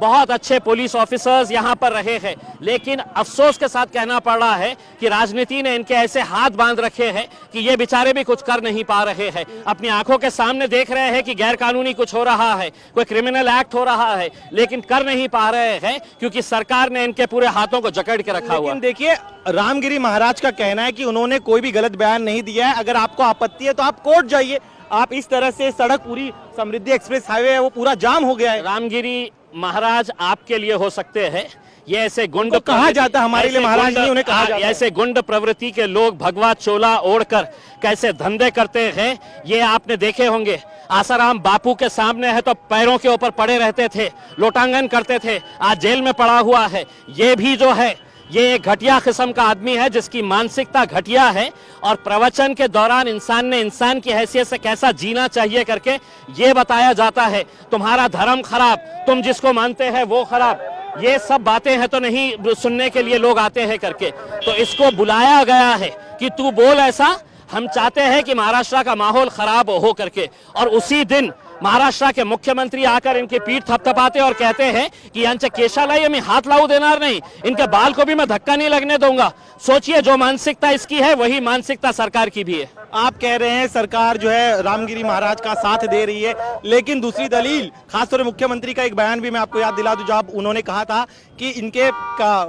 बहुत अच्छे police officers यहाँ पर रहे हैं, लेकिन अफसोस के साथ कहना पड़ रहा है कि राजनीति ने इनके ऐसे हाथ बांध रखे हैं कि ये बेचारे भी कुछ कर नहीं पा रहे हैं। अपनी आंखों के सामने देख रहे हैं कि गैर कानूनी कुछ हो रहा है, कोई क्रिमिनल एक्ट हो रहा है, लेकिन कर नहीं पा रहे हैं क्योंकि सरकार ने इनके पूरे हाथों को जकड़ के रखा हुआ। लेकिन देखिए, रामगिरी महाराज का कहना है कि उन्होंने कोई भी गलत बयान नहीं दिया है, अगर आपको आपत्ति है तो आप कोर्ट जाइए। आप इस तरह से सड़क पूरी समृद्धि एक्सप्रेस हाईवे है वो पूरा जाम हो गया है। रामगिरी महाराज आपके लिए हो सकते हैं, ये ऐसे गुंड कहा जाता है, हमारे लिए महाराज नहीं, उन्हें कहा जाता है। ऐसे गुंड प्रवृत्ति के लोग भगवा चोला ओढ़कर कैसे धंधे करते हैं ये आपने देखे होंगे। आसाराम बापू के सामने है तो पैरों के ऊपर पड़े रहते थे, लोटांगन करते थे, आज जेल में पड़ा हुआ है। ये भी जो है ये एक घटिया किस्म का आदमी है जिसकी मानसिकता घटिया है, और प्रवचन के दौरान इंसान ने इंसान की हैसियत से कैसा जीना चाहिए करके ये बताया जाता है। तुम्हारा धर्म खराब, तुम जिसको मानते हैं वो खराब, ये सब बातें हैं तो नहीं सुनने के लिए लोग आते हैं करके। तो इसको बुलाया गया है कि तू बोल ऐसा, हम चाहते हैं कि महाराष्ट्र का माहौल खराब हो करके। और उसी दिन महाराष्ट्र के मुख्यमंत्री आकर इनकी पीठ थपथपाते और कहते हैं कि यांच्या केशाला मैं हाथ लाऊ देणार नहीं, इनके बाल को भी मैं धक्का नहीं लगने दूंगा। सोचिए, जो मानसिकता इसकी है वही मानसिकता सरकार की भी है। आप कह रहे हैं सरकार जो है रामगिरी महाराज का साथ दे रही है, लेकिन दूसरी दलील, खासतौर पर मुख्यमंत्री का एक बयान भी मैं आपको याद दिला दूं, जब उन्होंने कहा था कि इनके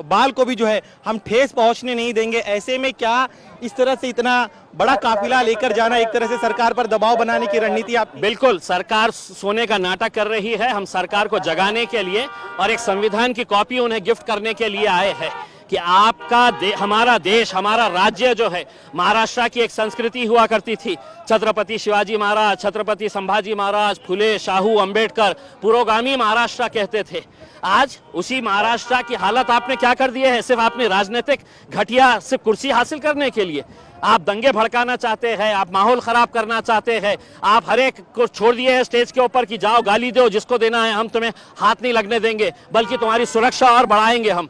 बाल को भी जो है हम ठेस पहुंचने नहीं देंगे। ऐसे में क्या इस तरह से इतना बड़ा काफिला लेकर जाना एक तरह से सरकार पर दबाव बनाने की रणनीति आप? बिल्कुल, सरकार सोने का नाटक कर रही है। हम सरकार को जगाने के लिए और एक संविधान की कॉपी उन्हें गिफ्ट करने के लिए आए हैं कि आपका हमारा देश, हमारा राज्य जो है, महाराष्ट्र की एक संस्कृति हुआ करती थी। छत्रपति शिवाजी महाराज, छत्रपति संभाजी महाराज, फुले, शाहू, अंबेडकर, पुरोगामी महाराष्ट्र कहते थे। आज उसी महाराष्ट्र की हालत आपने क्या कर दी है? सिर्फ आपने राजनीतिक घटिया सिर्फ कुर्सी हासिल करने के लिए आप दंगे भड़काना चाहते हैं, आप माहौल खराब करना चाहते हैं। आप हर एक को छोड़ दिए हैं स्टेज के ऊपर कि जाओ गाली दो जिसको देना है, हम तुम्हें हाथ नहीं लगने देंगे, बल्कि तुम्हारी सुरक्षा और बढ़ाएंगे हम।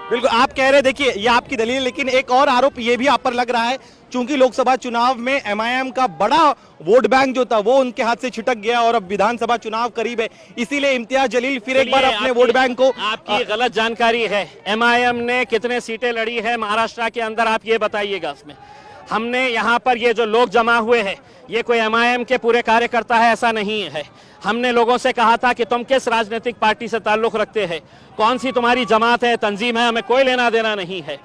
बिल्कुल, आप कह रहे, देखिए ये आपकी दलील, लेकिन एक और आरोप ये भी आप पर लग रहा है, चूंकि लोकसभा चुनाव में एमआईएम का बड़ा वोट बैंक जो था वो उनके हाथ से छिटक गया और अब विधानसभा चुनाव करीब है, इसीलिए इम्तियाज जलील फिर एक बार अपने वोट बैंक को। आपकी गलत जानकारी है। एमआईएम ने कितने सीटें लड़ी है महाराष्ट्र के अंदर, आप ये बताइएगा। उसमें हमने यहाँ पर ये जो लोग जमा हुए हैं ये कोई एमआईएम के पूरे कार्यकर्ता है, ऐसा नहीं है। हमने लोगों से कहा था कि तुम किस राजनीतिक पार्टी से ताल्लुक रखते हैं, कौन सी तुम्हारी जमात है, तंजीम है, हमें कोई लेना देना नहीं है।